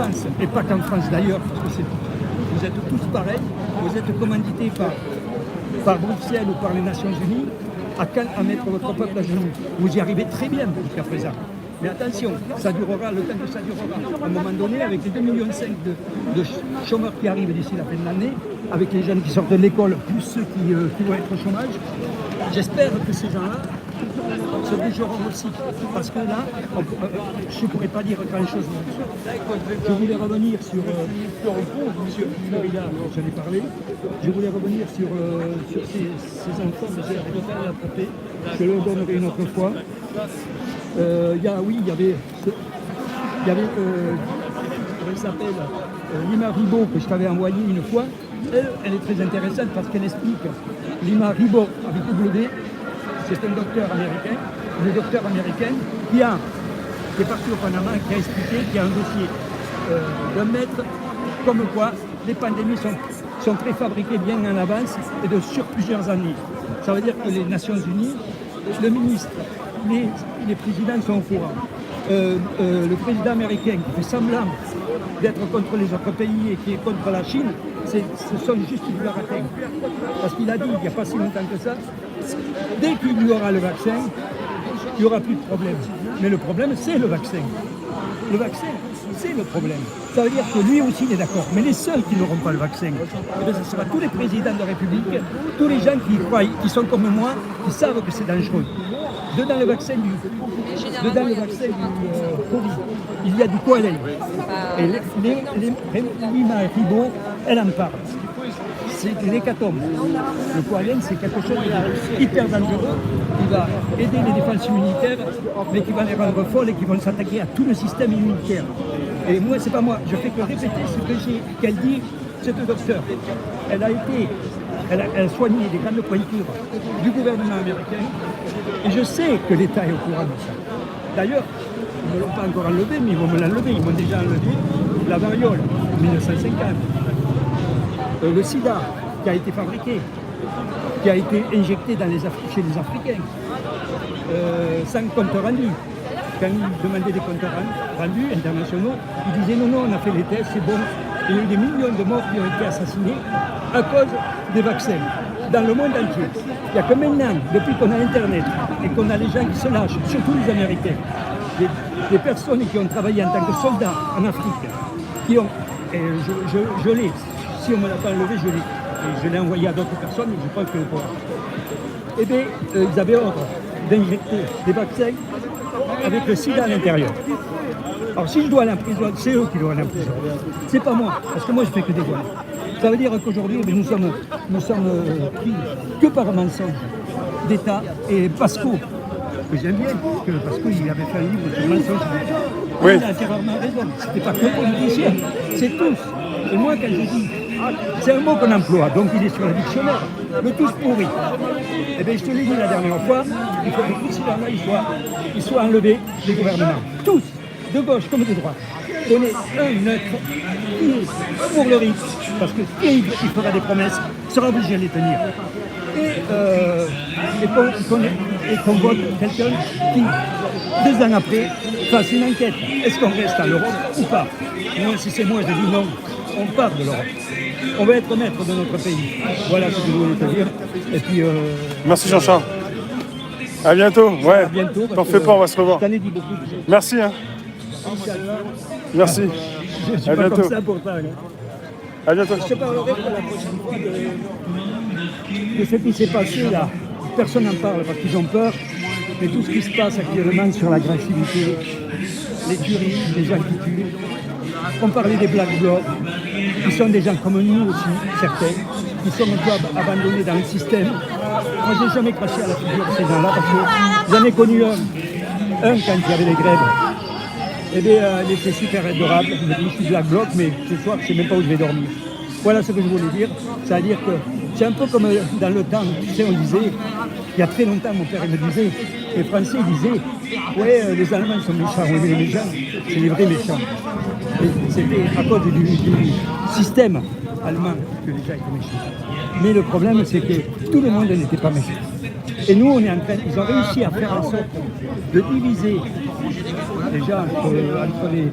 France, et pas qu'en France d'ailleurs, parce que vous êtes tous pareils, vous êtes commandités par Bruxelles ou par les Nations Unies à mettre votre peuple à genoux. Vous y arrivez très bien jusqu'à présent. Mais attention, ça durera le temps que ça durera. À un moment donné, avec les 2,5 millions de chômeurs qui arrivent d'ici la fin de l'année, avec les jeunes qui sortent de l'école, plus ceux qui vont être au chômage, j'espère que ces gens-là se bougeront aussi. Parce que là, je ne pourrais pas dire grand-chose là-dessus. Je voulais revenir sur Florida, j'en ai parlé. Je voulais revenir sur ces enfants, mais j'ai préféré l'attraper. Je le donnerai une autre fois. Il y avait comment elle s'appelle, Lima Ribot, que je t'avais envoyé une fois. Elle est très intéressante parce qu'elle explique. Lima Ribot, avec W, c'est un docteur américain, qui est parti au Panama, qui a expliqué qu'il y a un dossier d'un maître, comme quoi les pandémies sont préfabriquées bien en avance et sur plusieurs années. Ça veut dire que les Nations Unies, le ministre, les présidents sont au courant. Le président américain qui fait semblant d'être contre les autres pays et qui est contre la Chine, ce sont juste du baratin. Parce qu'il a dit, il n'y a pas si longtemps que ça, dès qu'il y aura le vaccin, il n'y aura plus de problème. Mais le problème, c'est le vaccin. Le vaccin, c'est le problème. Ça veut dire que lui aussi, il est d'accord. Mais les seuls qui n'auront pas le vaccin, ce sera tous les présidents de la République, tous les gens qui croient, qui sont comme moi, qui savent que c'est dangereux. Dedans le vaccin du Covid, il y a du koalène. Et Lima Ribot, elle en parle. C'est l'hécatombe. Le koalène, c'est quelque chose d'hyper dangereux qui va aider les défenses immunitaires, mais qui va les rendre folles et qui vont s'attaquer à tout le système immunitaire. Et moi, c'est pas moi, je fais que répéter ce qu'elle dit, cette docteure. Elle a soigné des grandes pointures du gouvernement américain et je sais que l'État est au courant de ça. D'ailleurs, ils ne l'ont pas encore enlevé, mais ils vont me l'enlever. Ils m'ont déjà enlevé la variole en 1950. Le sida qui a été fabriqué, qui a été injecté chez les Africains, sans compte rendu. Quand ils demandaient des comptes rendus internationaux, ils disaient non, on a fait les tests, c'est bon. Il y a eu des millions de morts qui ont été assassinés à cause des vaccins, dans le monde entier. Il n'y a que maintenant, depuis qu'on a Internet et qu'on a les gens qui se lâchent, surtout les Américains, des personnes qui ont travaillé en tant que soldats en Afrique, qui ont, et je l'ai, si on ne me l'a pas enlevé, je l'ai. Et je l'ai envoyé à d'autres personnes, je crois que eh bien, ils avaient ordre d'injecter des vaccins avec le sida à l'intérieur. Alors si je dois aller en prison, c'est eux qui doivent aller en prison. C'est pas moi, parce que moi je fais que des voix. Ça veut dire qu'aujourd'hui, nous sommes pris que par un mensonge d'État. Et Pasco, que j'aime bien, parce que Pasco il avait fait un livre sur le mensonge. Oui. Il a entièrement raison. C'était pas que les politiciens, c'est tous. Et moi quand je dis, c'est un mot qu'on emploie, donc il est sur le dictionnaire, le tous pourri. Eh bien je te l'ai dit la dernière fois, il faut que tous ces gens-là ils soient enlevés des gouvernements. Tous, de gauche comme de droite. Donner un neutre qui est pour le risque, parce que qui fera des promesses sera obligé de les tenir. Et qu'on vote quelqu'un qui, 2 ans après, fasse une enquête. Est-ce qu'on reste à l'Europe ou pas? Moi, si c'est moi, je dis non, on part de l'Europe. On va être maître de notre pays. Voilà ce que je voulais te dire. Et puis, merci Jean-Charles. À bientôt. Ouais. À bientôt. T'en fais pas, on va se revoir. Je t'en ai dit beaucoup. Merci. Hein. Merci. Je suis à pas bientôt. comme ça pourtant. À bientôt. Je te parlerai pour la prochaine fois de ce qui s'est passé là. Personne n'en parle parce qu'ils ont peur. Mais tout ce qui se passe actuellement sur l'agressivité, les tueries, les gens qui tuent. On parlait des Black Blocs, qui sont des gens comme nous aussi, certains, qui sont un peu abandonnés dans le système. Moi, je n'ai jamais craché à la figure de ces gens-là parce que j'en ai connu un quand il y avait les grèves. Eh bien, il était super adorable. Il m'a dit, je suis Black Bloc, mais ce soir, je ne sais même pas où je vais dormir. Voilà ce que je voulais dire. C'est-à-dire que c'est un peu comme dans le temps, tu sais, on disait, il y a très longtemps, mon père il me disait, les Français disaient, ouais, les Allemands sont méchants, oui, mais les méchants, c'est les vrais méchants. Et c'était à cause du système allemand que les gens étaient méchants. Mais le problème, c'est que tout le monde n'était pas méchant. Et nous, ils ont réussi à faire en sorte de diviser déjà entre les